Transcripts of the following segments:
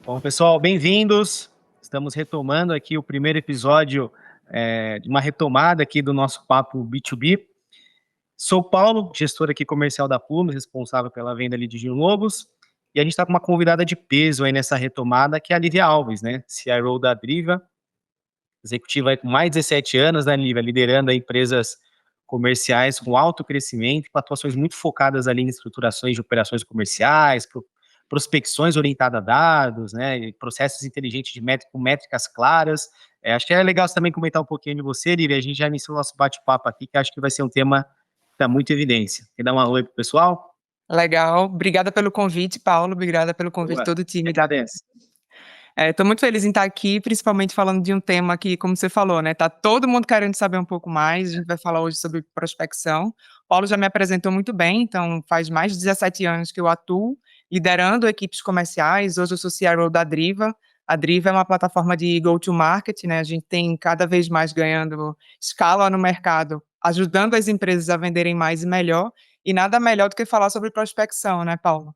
Bom, pessoal, bem-vindos. Estamos retomando aqui o primeiro episódio de uma retomada aqui do nosso papo B2B. Sou o Paulo, gestor aqui comercial da Plume, responsável pela venda ali de Gino Lobos, e a gente está com uma convidada de peso aí nessa retomada, que é a Lívia Alves, né? CRO da Driva, executiva aí com mais de 17 anos, né, Lívia, liderando aí empresas comerciais com alto crescimento, com atuações muito focadas ali em estruturações de operações comerciais, prospecções orientadas a dados, né, e processos inteligentes de métrica, com métricas claras. Acho que é legal você também comentar um pouquinho de você, Lívia. A gente já iniciou o nosso bate-papo aqui, que acho que vai ser um tema que está muito em evidência. Quer dar uma oi pro pessoal? Legal. Obrigada pelo convite, Paulo. Obrigada pelo convite Boa. todo o Que time. agradece. Estou muito feliz em estar aqui, principalmente falando de um tema que, como você falou, né, tá todo mundo querendo saber um pouco mais. A gente vai falar hoje sobre prospecção. Paulo já me apresentou muito bem, então faz mais de 17 anos que eu atuo liderando equipes comerciais. Hoje eu sou CRO da Driva. A Driva é uma plataforma de go-to-market, né? A gente tem cada vez mais ganhando escala no mercado, ajudando as empresas a venderem mais e melhor. E nada melhor do que falar sobre prospecção, né, Paulo?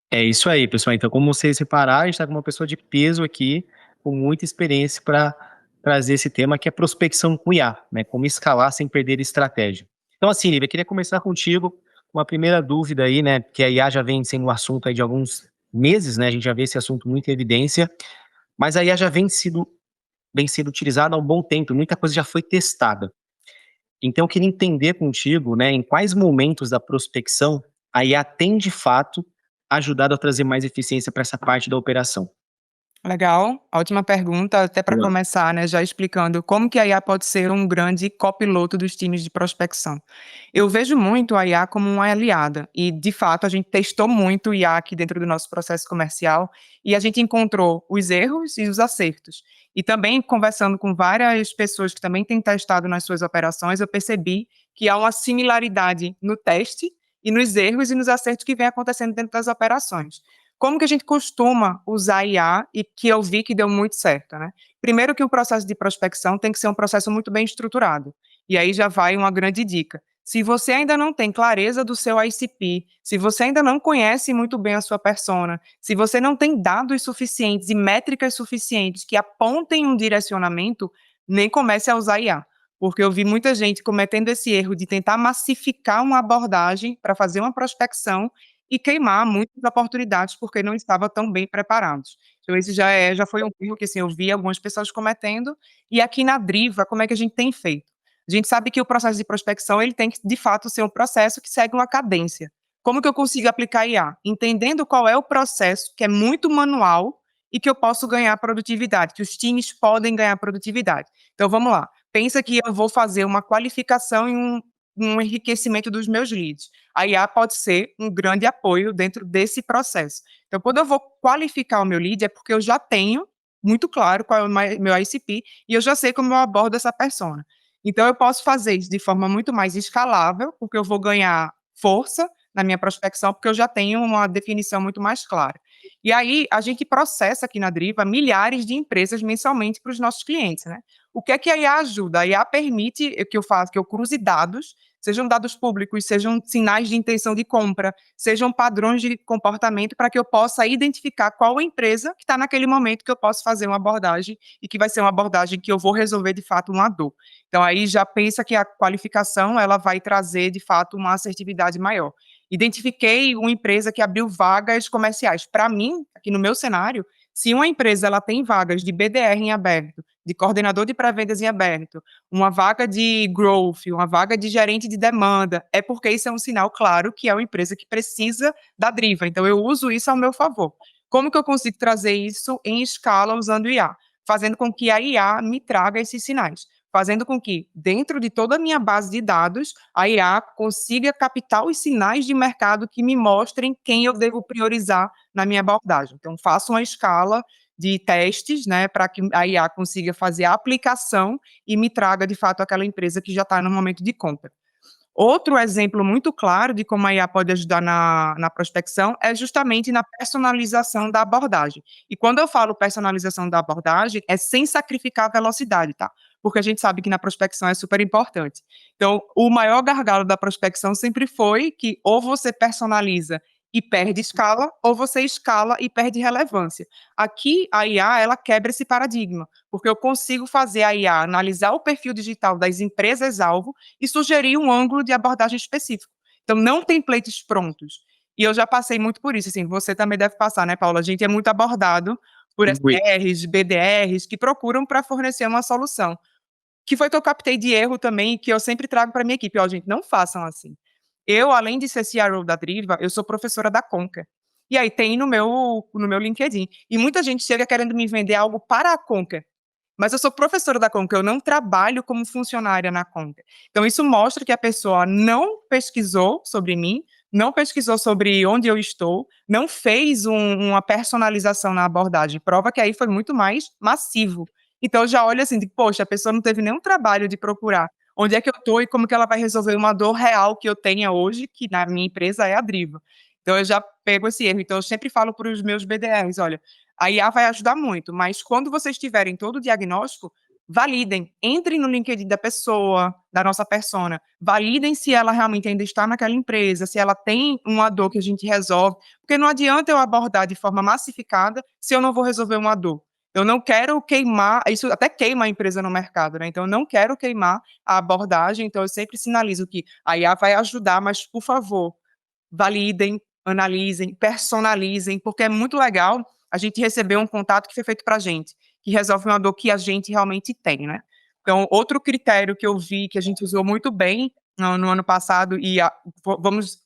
É isso aí, pessoal. Então, como vocês repararam, a gente está com uma pessoa de peso aqui, com muita experiência para trazer esse tema, que é prospecção com IA, né? Como escalar sem perder estratégia. Então, assim, Lívia, eu queria começar contigo com uma primeira dúvida aí, né? Que a IA já vem sendo um assunto aí de alguns meses, né? A gente já vê esse assunto muito em evidência, mas a IA já vem sendo utilizada há um bom tempo, muita coisa já foi testada. Então, eu queria entender contigo, né, em quais momentos da prospecção a IA tem, de fato, ajudado a trazer mais eficiência para essa parte da operação. Legal, ótima pergunta, até para Boa. começar, né, já explicando como que a IA pode ser um grande copiloto dos times de prospecção. Eu vejo muito a IA como uma aliada e, de fato, a gente testou muito o IA aqui dentro do nosso processo comercial e a gente encontrou os erros e os acertos. E também, conversando com várias pessoas que também têm testado nas suas operações, eu percebi que há uma similaridade no teste e nos erros e nos acertos que vem acontecendo dentro das operações. Como que a gente costuma usar IA e que eu vi que deu muito certo, né? Primeiro que o processo de prospecção tem que ser um processo muito bem estruturado. E aí já vai uma grande dica. Se você ainda não tem clareza do seu ICP, se você ainda não conhece muito bem a sua persona, se você não tem dados suficientes e métricas suficientes que apontem um direcionamento, nem comece a usar IA. Porque eu vi muita gente cometendo esse erro de tentar massificar uma abordagem para fazer uma prospecção e queimar muitas oportunidades, porque não estava tão bem preparados. Então esse já foi um erro que, assim, eu vi algumas pessoas cometendo, e aqui na Driva, como é que a gente tem feito? A gente sabe que o processo de prospecção, ele tem que, de fato, ser um processo que segue uma cadência. Como que eu consigo aplicar IA? Entendendo qual é o processo, que é muito manual, e que eu posso ganhar produtividade, que os times podem ganhar produtividade. Então vamos lá, pensa que eu vou fazer uma qualificação e um enriquecimento dos meus leads. A IA pode ser um grande apoio dentro desse processo. Então, quando eu vou qualificar o meu lead, é porque eu já tenho muito claro qual é o meu ICP e eu já sei como eu abordo essa persona. Então, eu posso fazer isso de forma muito mais escalável, porque eu vou ganhar força na minha prospecção, porque eu já tenho uma definição muito mais clara. E aí, a gente processa aqui na Driva milhares de empresas mensalmente para os nossos clientes, né? O que é que a IA ajuda? A IA permite que eu faça, que eu cruze dados, sejam dados públicos, sejam sinais de intenção de compra, sejam padrões de comportamento, para que eu possa identificar qual empresa que está naquele momento que eu posso fazer uma abordagem e que vai ser uma abordagem que eu vou resolver de fato uma dor. Então aí já pensa que a qualificação ela vai trazer de fato uma assertividade maior. Identifiquei uma empresa que abriu vagas comerciais. Para mim, aqui no meu cenário, se uma empresa ela tem vagas de BDR em aberto, de coordenador de pré-vendas em aberto, uma vaga de growth, uma vaga de gerente de demanda, é porque isso é um sinal claro que é uma empresa que precisa da Driva. Então, eu uso isso ao meu favor. Como que eu consigo trazer isso em escala usando IA? Fazendo com que a IA me traga esses sinais. Fazendo com que, dentro de toda a minha base de dados, a IA consiga captar os sinais de mercado que me mostrem quem eu devo priorizar na minha abordagem. Então, faço uma escala de testes, né, para que a IA consiga fazer a aplicação e me traga, de fato, aquela empresa que já está no momento de compra. Outro exemplo muito claro de como a IA pode ajudar na prospecção é justamente na personalização da abordagem. E quando eu falo personalização da abordagem, é sem sacrificar a velocidade, tá? Porque a gente sabe que na prospecção é super importante. Então, o maior gargalo da prospecção sempre foi que ou você personaliza e perde escala, ou você escala e perde relevância. Aqui, a IA, ela quebra esse paradigma, porque eu consigo fazer a IA analisar o perfil digital das empresas-alvo e sugerir um ângulo de abordagem específico. Então, não templates prontos. E eu já passei muito por isso, assim, você também deve passar, né, Paula? A gente é muito abordado por Ui. SDRs, BDRs, que procuram para fornecer uma solução. Que foi que eu captei de erro também, que eu sempre trago para minha equipe, ó, gente, não façam assim. Eu, além de ser CRO da Driva, eu sou professora da Conquer. E aí tem no meu LinkedIn. E muita gente chega querendo me vender algo para a Conquer. Mas eu sou professora da Conquer, eu não trabalho como funcionária na Conquer. Então, isso mostra que a pessoa não pesquisou sobre mim, não pesquisou sobre onde eu estou, não fez uma personalização na abordagem. Prova que aí foi muito mais massivo. Então, eu já olho assim, de, poxa, a pessoa não teve nenhum trabalho de procurar onde é que eu estou e como que ela vai resolver uma dor real que eu tenha hoje, que na minha empresa é a Driva. Então, eu já pego esse erro. Então, eu sempre falo para os meus BDRs, olha, a IA vai ajudar muito, mas quando vocês tiverem todo o diagnóstico, validem, entrem no LinkedIn da pessoa, da nossa persona, validem se ela realmente ainda está naquela empresa, se ela tem uma dor que a gente resolve, porque não adianta eu abordar de forma massificada se eu não vou resolver uma dor. Eu não quero queimar, isso até queima a empresa no mercado, né? Então, eu não quero queimar a abordagem, então eu sempre sinalizo que a IA vai ajudar, mas, por favor, validem, analisem, personalizem, porque é muito legal a gente receber um contato que foi feito para a gente, que resolve uma dor que a gente realmente tem, né? Então, outro critério que eu vi que a gente usou muito bem no ano passado e vamos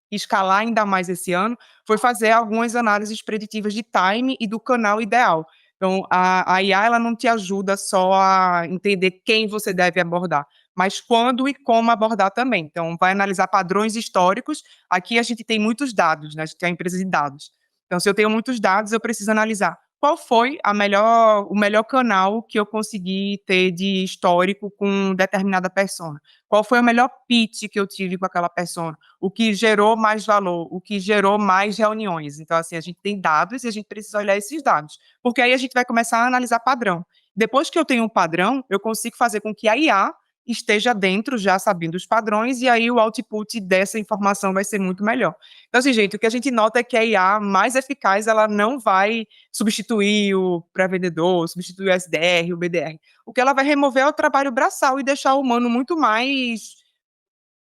escalar ainda mais esse ano, foi fazer algumas análises preditivas de time e do canal ideal. Então, a IA ela não te ajuda só a entender quem você deve abordar, mas quando e como abordar também. Então, vai analisar padrões históricos. Aqui a gente tem muitos dados, né? A gente é uma empresa de dados. Então, se eu tenho muitos dados, eu preciso analisar qual foi o melhor canal que eu consegui ter de histórico com determinada persona. Qual foi o melhor pitch que eu tive com aquela persona? O que gerou mais valor, o que gerou mais reuniões. Então, assim, a gente tem dados e a gente precisa olhar esses dados, porque aí a gente vai começar a analisar padrão. Depois que eu tenho um padrão, eu consigo fazer com que a IA esteja dentro, já sabendo os padrões, e aí o output dessa informação vai ser muito melhor. Então, assim, gente, o que a gente nota é que a IA mais eficaz, ela não vai substituir o pré-vendedor, substituir o SDR, o BDR. O que ela vai remover é o trabalho braçal e deixar o humano muito mais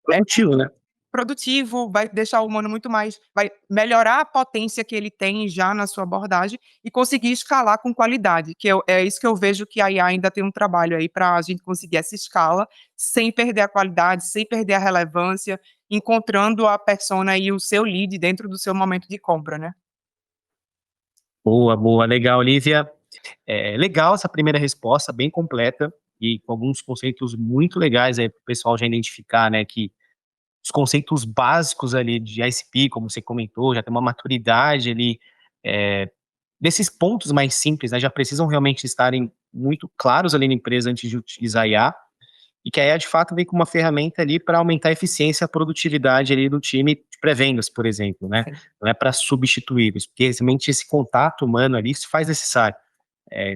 Produtivo, né? produtivo, vai deixar o humano muito mais, vai melhorar a potência que ele tem já na sua abordagem e conseguir escalar com qualidade, é isso que eu vejo que a IA ainda tem um trabalho aí para a gente conseguir essa escala sem perder a qualidade, sem perder a relevância, encontrando a persona e o seu lead dentro do seu momento de compra, né? Boa, boa, legal, Olivia. Legal essa primeira resposta, bem completa e com alguns conceitos muito legais aí para o pessoal já identificar, né, que os conceitos básicos ali de ICP, como você comentou, já tem uma maturidade ali, desses pontos mais simples, né, já precisam realmente estarem muito claros ali na empresa antes de utilizar a IA, e que a IA de fato vem com uma ferramenta ali para aumentar a eficiência e a produtividade ali do time de pré-vendas, por exemplo, né, Sim. não é para substituí-los, porque realmente esse contato humano ali se faz necessário.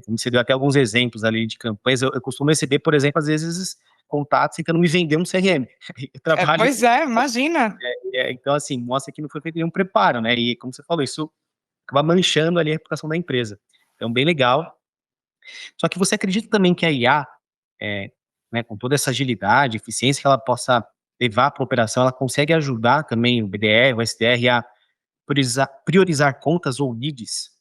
Como você deu até alguns exemplos ali de campanhas, eu costumo receber, por exemplo, às vezes contatos tentando me vender um CRM. Eu trabalho Pois é, imagina. então, assim, mostra que não foi feito nenhum preparo, né? E como você falou, isso acaba manchando ali a reputação da empresa. Então, bem legal. Só que você acredita também que a IA, é, né, com toda essa agilidade, eficiência que ela possa levar para a operação, ela consegue ajudar também o BDR, o SDR a priorizar contas ou leads?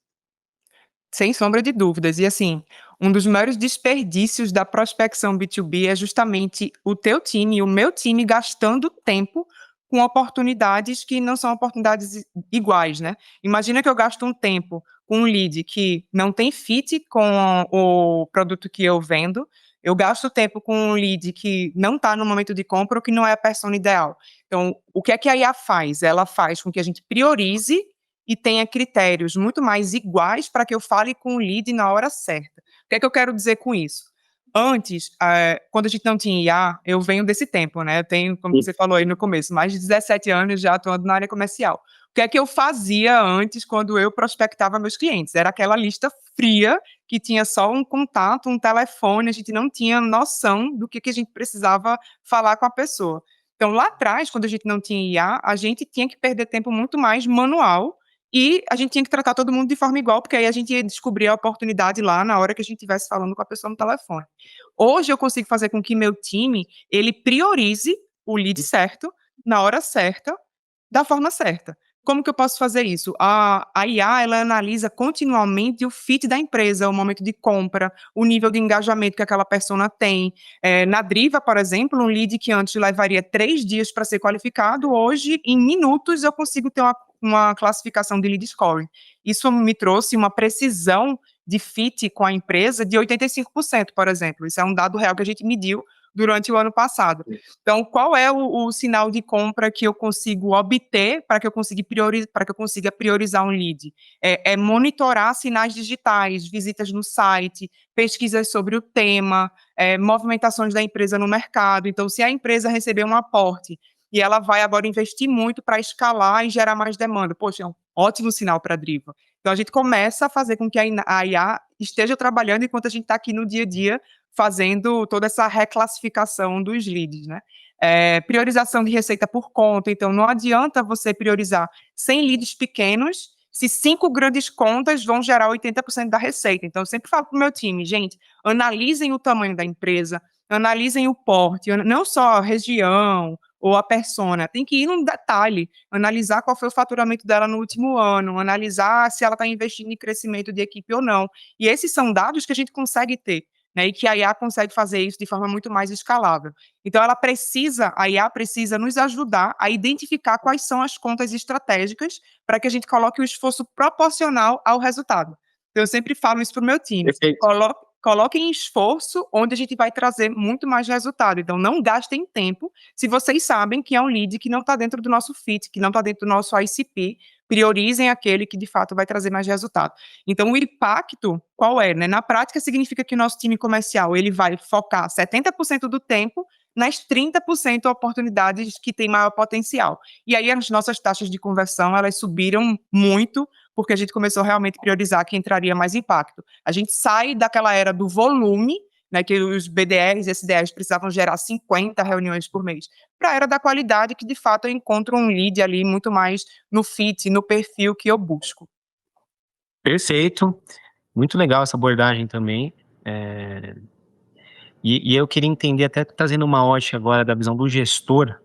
Sem sombra de dúvidas. E assim, um dos maiores desperdícios da prospecção B2B é justamente o teu time e o meu time gastando tempo com oportunidades que não são oportunidades iguais, né? Imagina que eu gasto um tempo com um lead que não tem fit com o produto que eu vendo, eu gasto tempo com um lead que não está no momento de compra ou que não é a persona ideal. Então, o que é que a IA faz? Ela faz com que a gente priorize e tenha critérios muito mais iguais para que eu fale com o lead na hora certa. O que é que eu quero dizer com isso? Antes, quando a gente não tinha IA, eu venho desse tempo, né? Eu tenho, como você falou aí no começo, mais de 17 anos já atuando na área comercial. O que é que eu fazia antes quando eu prospectava meus clientes? Era aquela lista fria que tinha só um contato, um telefone, a gente não tinha noção do que a gente precisava falar com a pessoa. Então, lá atrás, quando a gente não tinha IA, a gente tinha que perder tempo muito mais manual e a gente tinha que tratar todo mundo de forma igual, porque aí a gente ia descobrir a oportunidade lá na hora que a gente estivesse falando com a pessoa no telefone. Hoje eu consigo fazer com que meu time, ele priorize o lead certo, na hora certa, da forma certa. Como que eu posso fazer isso? A IA, ela analisa continuamente o fit da empresa, o momento de compra, o nível de engajamento que aquela persona tem. Na Driva, por exemplo, um lead que antes levaria 3 dias para ser qualificado, hoje, em minutos, eu consigo ter uma classificação de lead scoring. Isso me trouxe uma precisão de fit com a empresa de 85%, por exemplo. Isso é um dado real que a gente mediu durante o ano passado. Então, qual é o sinal de compra que eu consigo obter para que eu consiga priorizar um lead? É monitorar sinais digitais, visitas no site, pesquisas sobre o tema, movimentações da empresa no mercado. Então, se a empresa receber um aporte e ela vai agora investir muito para escalar e gerar mais demanda, poxa, é um ótimo sinal para a Driva. Então, a gente começa a fazer com que a IA esteja trabalhando enquanto a gente está aqui no dia a dia fazendo toda essa reclassificação dos leads, né? Priorização de receita por conta, então não adianta você priorizar 100 leads pequenos se 5 grandes contas vão gerar 80% da receita. Então, eu sempre falo para o meu time, gente, analisem o tamanho da empresa, analisem o porte, não só a região ou a persona, tem que ir num detalhe, analisar qual foi o faturamento dela no último ano, analisar se ela está investindo em crescimento de equipe ou não. E esses são dados que a gente consegue ter, né, e que a IA consegue fazer isso de forma muito mais escalável. Então, a IA precisa nos ajudar a identificar quais são as contas estratégicas para que a gente coloque o esforço proporcional ao resultado. Então, eu sempre falo isso para o meu time. Perfeito. Coloquem esforço onde a gente vai trazer muito mais resultado. Então, não gastem tempo se vocês sabem que é um lead que não está dentro do nosso fit, que não está dentro do nosso ICP. Priorizem aquele que, de fato, vai trazer mais resultado. Então, o impacto, qual é? Né? Na prática, significa que o nosso time comercial ele vai focar 70% do tempo nas 30% oportunidades que têm maior potencial. E aí as nossas taxas de conversão, elas subiram muito, porque a gente começou realmente a priorizar que entraria mais impacto. A gente sai daquela era do volume, né, que os BDRs e SDRs precisavam gerar 50 reuniões por mês, para a era da qualidade, que de fato eu encontro um lead ali muito mais no fit, no perfil que eu busco. Perfeito. Muito legal essa abordagem também. É, e eu queria entender, até trazendo uma ótica agora da visão do gestor,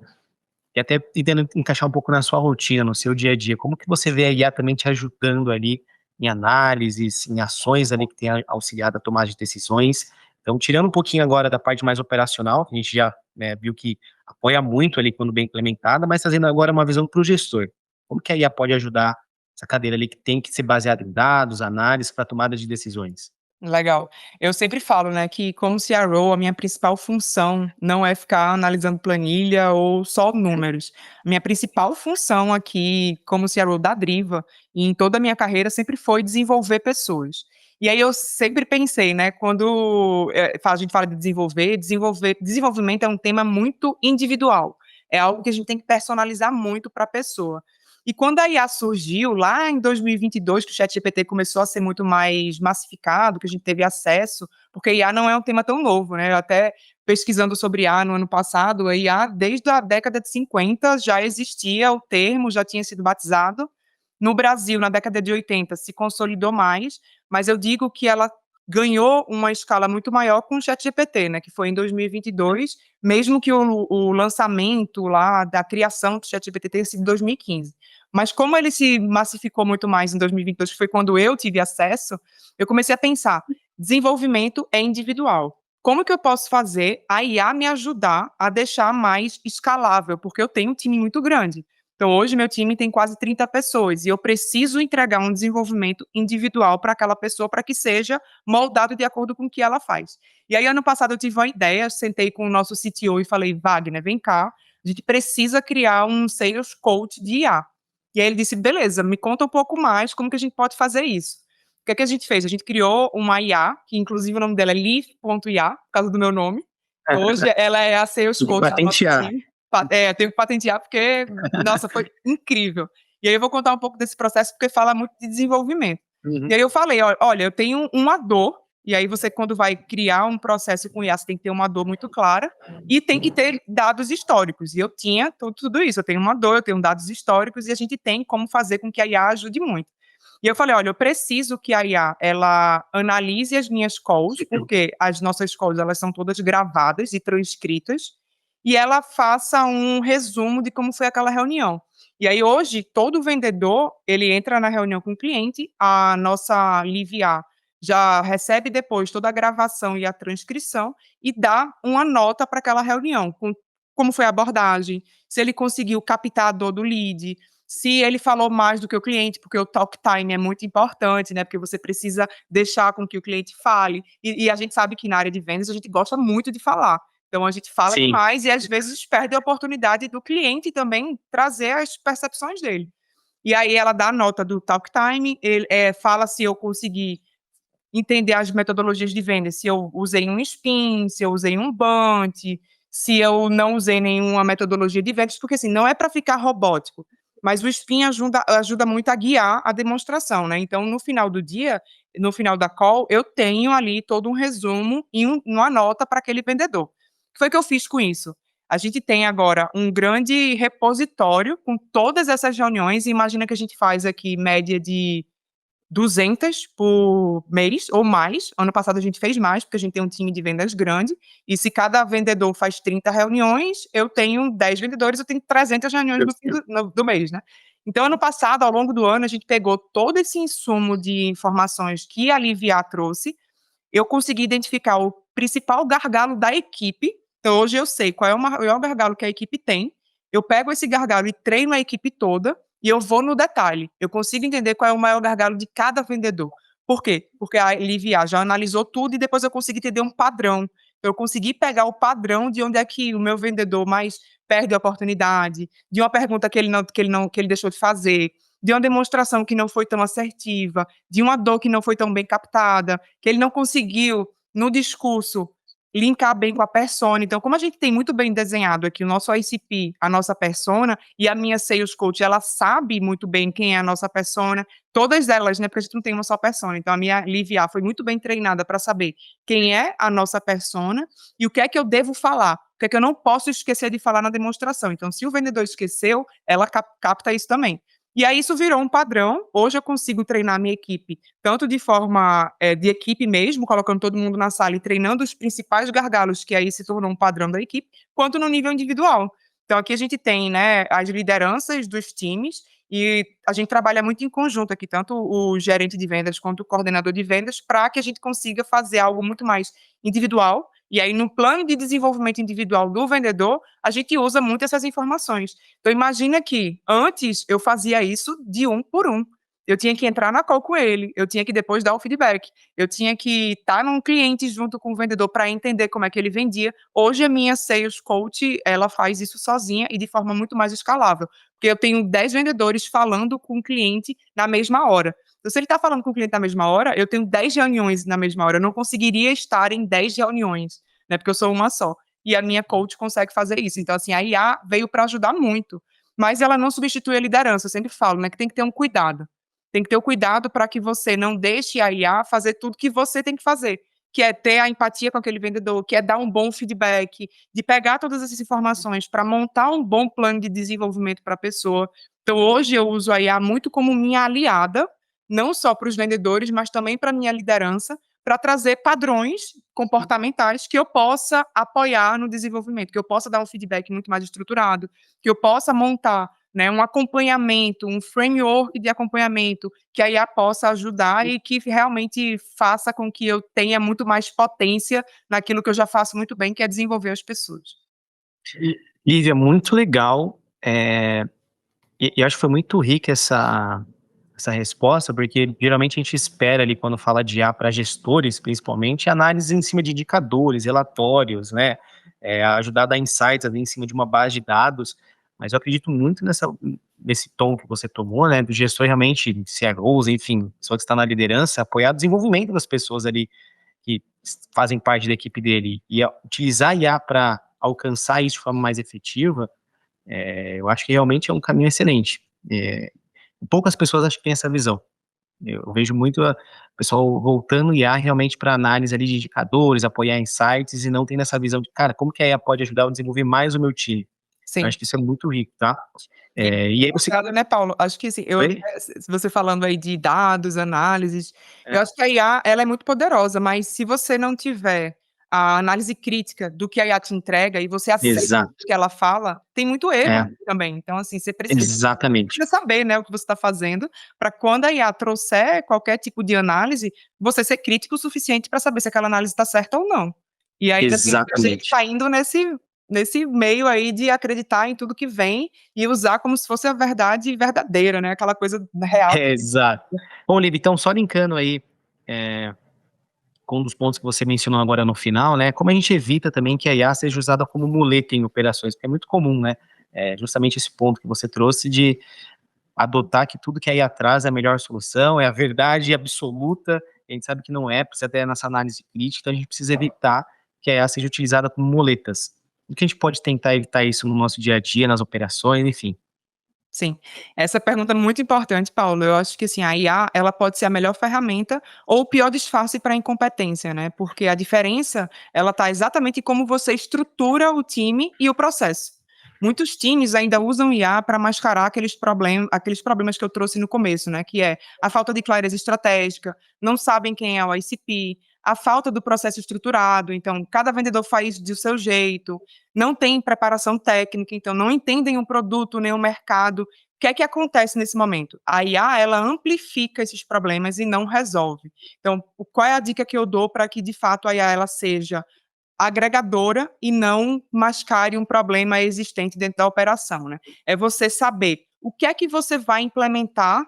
e até tentando encaixar um pouco na sua rotina, no seu dia a dia. Como que você vê a IA também te ajudando ali em análises, em ações ali que tem auxiliado a tomar de decisões? Então, tirando um pouquinho agora da parte mais operacional, que a gente já, né, viu que apoia muito ali quando bem implementada, mas trazendo agora uma visão para o gestor. Como que a IA pode ajudar essa cadeira ali que tem que ser baseada em dados, análises para tomada de decisões? Legal. Eu sempre falo, né, que como CRO, a minha principal função não é ficar analisando planilha ou só números. Minha principal função aqui, como CRO da Driva, e em toda a minha carreira, sempre foi desenvolver pessoas. E aí eu sempre pensei, né, quando a gente fala de desenvolvimento é um tema muito individual. É algo que a gente tem que personalizar muito para a pessoa. E quando a IA surgiu, lá em 2022, que o ChatGPT começou a ser muito mais massificado, que a gente teve acesso, porque IA não é um tema tão novo, né? Até pesquisando sobre IA no ano passado, a IA, desde a década de 50, já existia o termo, já tinha sido batizado. No Brasil, na década de 80, se consolidou mais, mas eu digo que ela ganhou uma escala muito maior com o ChatGPT, né? Que foi em 2022, mesmo que o lançamento lá da criação do ChatGPT tenha sido em 2015. Mas como ele se massificou muito mais em 2022, que foi quando eu tive acesso, eu comecei a pensar, desenvolvimento é individual. Como que eu posso fazer a IA me ajudar a deixar mais escalável? Porque eu tenho um time muito grande. Então, hoje, meu time tem quase 30 pessoas e eu preciso entregar um desenvolvimento individual para aquela pessoa para que seja moldado de acordo com o que ela faz. E aí, ano passado, eu tive uma ideia, sentei com o nosso CTO e falei, Wagner, vem cá, a gente precisa criar um sales coach de IA. E aí ele disse, beleza, me conta um pouco mais como que a gente pode fazer isso. O que é que a gente fez? A gente criou uma IA, que inclusive o nome dela é Leaf.ia, por causa do meu nome. Então, hoje ela é a sales coach do nosso Patentear. time. Tenho que patentear porque, nossa, foi incrível. E aí eu vou contar um pouco desse processo porque fala muito de desenvolvimento. Uhum. E aí eu falei, olha, eu tenho uma dor E aí você, quando vai criar um processo com IA, você tem que ter uma dor muito clara e tem que ter dados históricos. E eu tinha tudo isso, eu tenho uma dor, eu tenho dados históricos e a gente tem como fazer com que a IA ajude muito. E eu falei, olha, eu preciso que a IA, ela analise as minhas calls, porque as nossas calls, elas são todas gravadas e transcritas, e ela faça um resumo de como foi aquela reunião. E aí, hoje, todo vendedor, ele entra na reunião com o cliente, a nossa Live IA já recebe depois toda a gravação e a transcrição e dá uma nota para aquela reunião, com como foi a abordagem, se ele conseguiu captar a dor do lead, se ele falou mais do que o cliente, porque o talk time é muito importante, né? Porque você precisa deixar com que o cliente fale. E a gente sabe que na área de vendas a gente gosta muito de falar. Então a gente fala Sim. demais e às vezes perde a oportunidade do cliente também trazer as percepções dele. E aí ela dá a nota do talk time, fala se eu consegui entender as metodologias de venda, se eu usei um spin, se eu usei um bunt, se eu não usei nenhuma metodologia de vendas, porque assim, não é para ficar robótico, mas o spin ajuda muito a guiar a demonstração, né? Então, no final do dia, no final da call, eu tenho ali todo um resumo e uma nota para aquele vendedor. O que foi que eu fiz com isso? A gente tem agora um grande repositório com todas essas reuniões. Imagina que a gente faz aqui média de 200 por mês ou mais. Ano passado a gente fez mais, porque a gente tem um time de vendas grande, e se cada vendedor faz 30 reuniões, eu tenho 10 vendedores, eu tenho 300 reuniões no fim do mês, né? Então, ano passado, ao longo do ano, a gente pegou todo esse insumo de informações que a Livia trouxe, eu consegui identificar o principal gargalo da equipe. Então, hoje eu sei qual é o maior gargalo que a equipe tem, eu pego esse gargalo e treino a equipe toda, e eu vou no detalhe. Eu consigo entender qual é o maior gargalo de cada vendedor. Por quê? Porque a Livia já analisou tudo e depois eu consegui entender um padrão. Eu consegui pegar o padrão de onde é que o meu vendedor mais perde a oportunidade, de uma pergunta que ele deixou de fazer, de uma demonstração que não foi tão assertiva, de uma dor que não foi tão bem captada, que ele não conseguiu no discurso linkar bem com a persona. Então, como a gente tem muito bem desenhado aqui o nosso ICP, a nossa persona, e a minha sales coach, ela sabe muito bem quem é a nossa persona, todas elas, né, porque a gente não tem uma só persona. Então, a minha Livia foi muito bem treinada para saber quem é a nossa persona e o que é que eu devo falar, o que é que eu não posso esquecer de falar na demonstração. Então, se o vendedor esqueceu, ela capta isso também. E aí isso virou um padrão. Hoje eu consigo treinar a minha equipe, tanto de forma de equipe mesmo, colocando todo mundo na sala e treinando os principais gargalos, que aí se tornou um padrão da equipe, quanto no nível individual. Então aqui a gente tem, né, as lideranças dos times e a gente trabalha muito em conjunto aqui, tanto o gerente de vendas quanto o coordenador de vendas, para que a gente consiga fazer algo muito mais individual. E aí, no plano de desenvolvimento individual do vendedor, a gente usa muito essas informações. Então, imagina que antes eu fazia isso de um por um. Eu tinha que entrar na call com ele, eu tinha que depois dar o feedback, eu tinha que estar num cliente junto com o vendedor para entender como é que ele vendia. Hoje, a minha sales coach, ela faz isso sozinha e de forma muito mais escalável, porque eu tenho 10 vendedores falando com o cliente na mesma hora. Então, se ele está falando com o cliente na mesma hora, eu tenho 10 reuniões na mesma hora. Eu não conseguiria estar em 10 reuniões, né? Porque eu sou uma só. E a minha coach consegue fazer isso. Então, assim, a IA veio para ajudar muito. Mas ela não substitui a liderança. Eu sempre falo, né? Que tem que ter um cuidado. Tem que ter o cuidado para que você não deixe a IA fazer tudo que você tem que fazer, que é ter a empatia com aquele vendedor, que é dar um bom feedback, de pegar todas essas informações para montar um bom plano de desenvolvimento para a pessoa. Então, hoje eu uso a IA muito como minha aliada, não só para os vendedores, mas também para a minha liderança, para trazer padrões comportamentais que eu possa apoiar no desenvolvimento, que eu possa dar um feedback muito mais estruturado, que eu possa montar, né, um acompanhamento, um framework de acompanhamento que a IA possa ajudar e que realmente faça com que eu tenha muito mais potência naquilo que eu já faço muito bem, que é desenvolver as pessoas. Lívia, muito legal. E acho que foi muito rica essa resposta, porque geralmente a gente espera ali, quando fala de IA para gestores, principalmente, análise em cima de indicadores, relatórios, né? Ajudar a dar insights ali em cima de uma base de dados, mas eu acredito muito nesse tom que você tomou, né? Do gestor realmente, CROs, enfim, pessoa que está na liderança, apoiar o desenvolvimento das pessoas ali que fazem parte da equipe dele, e utilizar a IA para alcançar isso de forma mais efetiva. Eu acho que realmente é um caminho excelente. Poucas pessoas acho que têm essa visão. Eu vejo muito o pessoal voltando IA realmente para análise ali de indicadores, apoiar insights e não tendo essa visão de, cara, como que a IA pode ajudar a desenvolver mais o meu time? Eu Sim. acho que isso é muito rico, tá? E E aí você... né, Paulo? Acho que assim, Oi? você falando aí de dados, análises, É. eu acho que a IA, ela é muito poderosa, mas se você não tiver a análise crítica do que a IA te entrega e você aceita o Exato. que ela fala, tem muito erro É, também. Então, assim, você exatamente. precisa saber, né, o que você está fazendo, para quando a IA trouxer qualquer tipo de análise, você ser crítico o suficiente para saber se aquela análise está certa ou não. E ainda tem muita gente Exatamente. caindo nesse meio aí de acreditar em tudo que vem e usar como se fosse a verdade verdadeira, né, aquela coisa real. Exato. Bom, Liv, então só linkando aí, com um dos pontos que você mencionou agora no final, né, como a gente evita também que a IA seja usada como muleta em operações, porque é muito comum, né, justamente esse ponto que você trouxe de adotar que tudo que a IA traz é a melhor solução, é a verdade absoluta, a gente sabe que não é, precisa ter nessa análise crítica, então a gente precisa evitar que a IA seja utilizada como muletas. O que a gente pode tentar evitar isso no nosso dia a dia, nas operações, enfim. Sim, essa pergunta é muito importante, Paulo. Eu acho que assim, a IA, ela pode ser a melhor ferramenta ou o pior disfarce para a incompetência, né? Porque a diferença, ela está exatamente em como você estrutura o time e o processo. Muitos times ainda usam IA para mascarar aqueles problemas que eu trouxe no começo, né? Que é a falta de clareza estratégica, não sabem quem é o ICP, a falta do processo estruturado. Então, cada vendedor faz do seu jeito, não têm preparação técnica, então não entendem o produto nem o mercado. O que é que acontece nesse momento? A IA, ela amplifica esses problemas e não resolve. Então, qual é a dica que eu dou para que, de fato, a IA ela seja agregadora e não mascare um problema existente dentro da operação, né? É você saber o que é que você vai implementar, o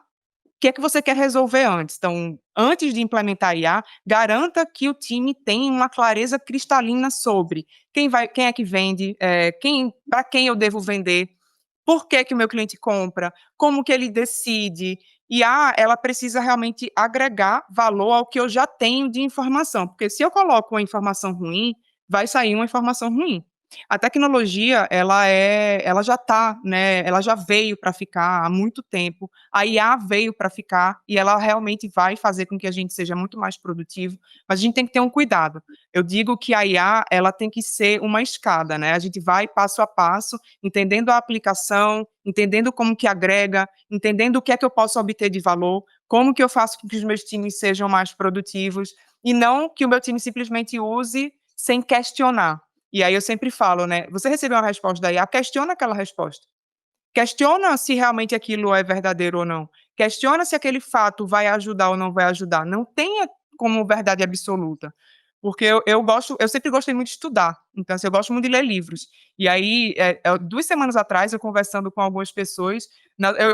que é que você quer resolver antes. Então, antes de implementar a IA, garanta que o time tenha uma clareza cristalina sobre quem é que vende, para quem eu devo vender, por que que o meu cliente compra, como que ele decide. E ela precisa realmente agregar valor ao que eu já tenho de informação, porque se eu coloco uma informação ruim, vai sair uma informação ruim. A tecnologia, ela já está, né, ela já veio para ficar há muito tempo. A IA veio para ficar e ela realmente vai fazer com que a gente seja muito mais produtivo, mas a gente tem que ter um cuidado. Eu digo que a IA, ela tem que ser uma escada, né? A gente vai passo a passo, entendendo a aplicação, entendendo como que agrega, entendendo o que é que eu posso obter de valor, como que eu faço com que os meus times sejam mais produtivos, e não que o meu time simplesmente use sem questionar. E aí eu sempre falo, né? Você recebeu uma resposta da IA, questiona aquela resposta. Questiona se realmente aquilo é verdadeiro ou não. Questiona se aquele fato vai ajudar ou não vai ajudar. Não tenha como verdade absoluta. Porque eu sempre gostei muito de estudar. Então, assim, eu gosto muito de ler livros. E aí, 2 semanas atrás, eu conversando com algumas pessoas,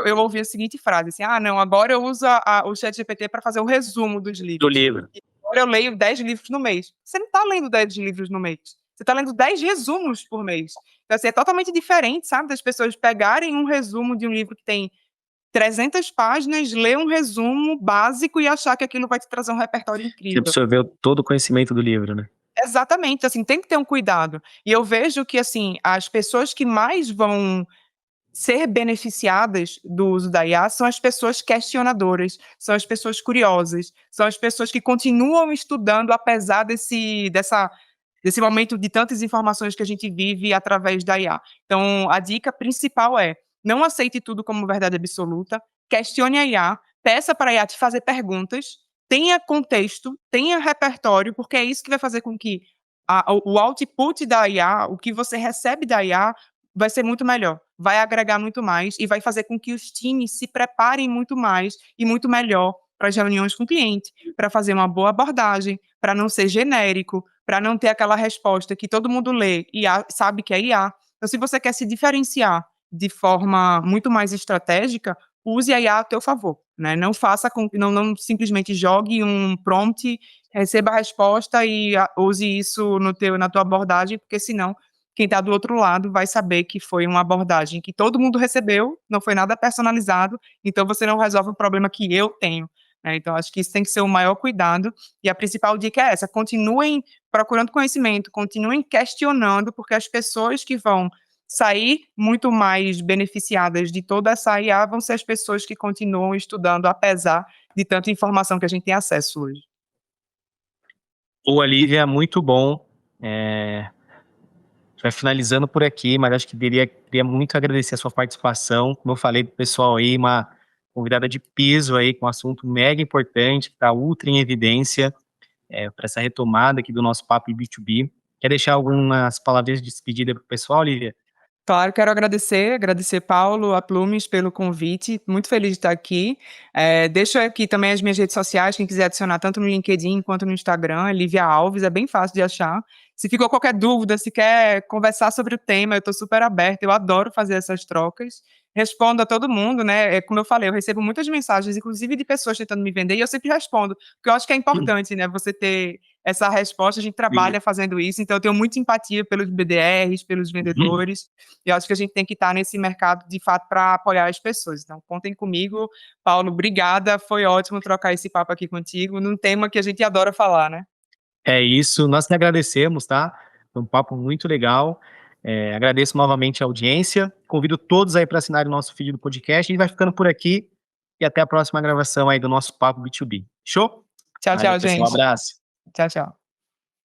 eu ouvi a seguinte frase, assim, não, agora eu uso o ChatGPT para fazer o resumo dos Do livros. livro. E agora eu leio 10 livros no mês. Você não está lendo 10 livros no mês. Você está lendo 10 resumos por mês. Então, assim, é totalmente diferente, sabe, das pessoas pegarem um resumo de um livro que tem 300 páginas, ler um resumo básico e achar que aquilo vai te trazer um repertório Que incrível. absorveu todo o conhecimento do livro, né? Exatamente, assim, tem que ter um cuidado. E eu vejo que, assim, as pessoas que mais vão ser beneficiadas do uso da IA são as pessoas questionadoras, são as pessoas curiosas, são as pessoas que continuam estudando apesar desse momento de tantas informações que a gente vive através da IA. Então, a dica principal é: não aceite tudo como verdade absoluta, questione a IA, peça para a IA te fazer perguntas, tenha contexto, tenha repertório, porque é isso que vai fazer com que o output da IA, o que você recebe da IA, vai ser muito melhor, vai agregar muito mais e vai fazer com que os times se preparem muito mais e muito melhor para as reuniões com o cliente, para fazer uma boa abordagem, para não ser genérico, para não ter aquela resposta que todo mundo lê e sabe que é IA. Então, se você quer se diferenciar de forma muito mais estratégica, use a IA a teu favor, né? Não faça não simplesmente jogue um prompt, receba a resposta e use isso na tua abordagem, porque senão quem está do outro lado vai saber que foi uma abordagem que todo mundo recebeu, não foi nada personalizado, então você não resolve o problema que eu tenho. Né? Então, acho que isso tem que ser o maior cuidado, e a principal dica é essa: continuem procurando conhecimento, continuem questionando, porque as pessoas que vão sair muito mais beneficiadas de toda essa IA vão ser as pessoas que continuam estudando, apesar de tanta informação que a gente tem acesso hoje. Ô, Olivia, muito bom. A gente vai finalizando por aqui, mas acho que queria muito agradecer a sua participação. Como eu falei pro pessoal aí, uma convidada de peso aí, com um assunto mega importante, que está ultra em evidência, para essa retomada aqui do nosso papo em B2B. Quer deixar algumas palavras de despedida para o pessoal, Olivia? Claro, quero agradecer Paulo, a Plumes pelo convite, muito feliz de estar aqui. Deixo aqui também as minhas redes sociais, quem quiser adicionar tanto no LinkedIn quanto no Instagram, Lívia Alves, é bem fácil de achar. Se ficou qualquer dúvida, se quer conversar sobre o tema, eu estou super aberta, eu adoro fazer essas trocas. Respondo a todo mundo, né? Como eu falei, eu recebo muitas mensagens, inclusive de pessoas tentando me vender, e eu sempre respondo, porque eu acho que é importante, né? Você ter essa resposta, a gente trabalha fazendo isso, então eu tenho muita empatia pelos BDRs, pelos vendedores, e eu acho que a gente tem que estar nesse mercado, de fato, para apoiar as pessoas. Então, contem comigo. Paulo, obrigada. Foi ótimo trocar esse papo aqui contigo, num tema que a gente adora falar, né? É isso, nós que agradecemos, tá? Foi um papo muito legal. Agradeço novamente a audiência. Convido todos aí para assinar o nosso feed do podcast. A gente vai ficando por aqui e até a próxima gravação aí do nosso Papo B2B. Show? Tchau, Valeu, tchau, pessoal. gente. Abraço. Tchau, tchau.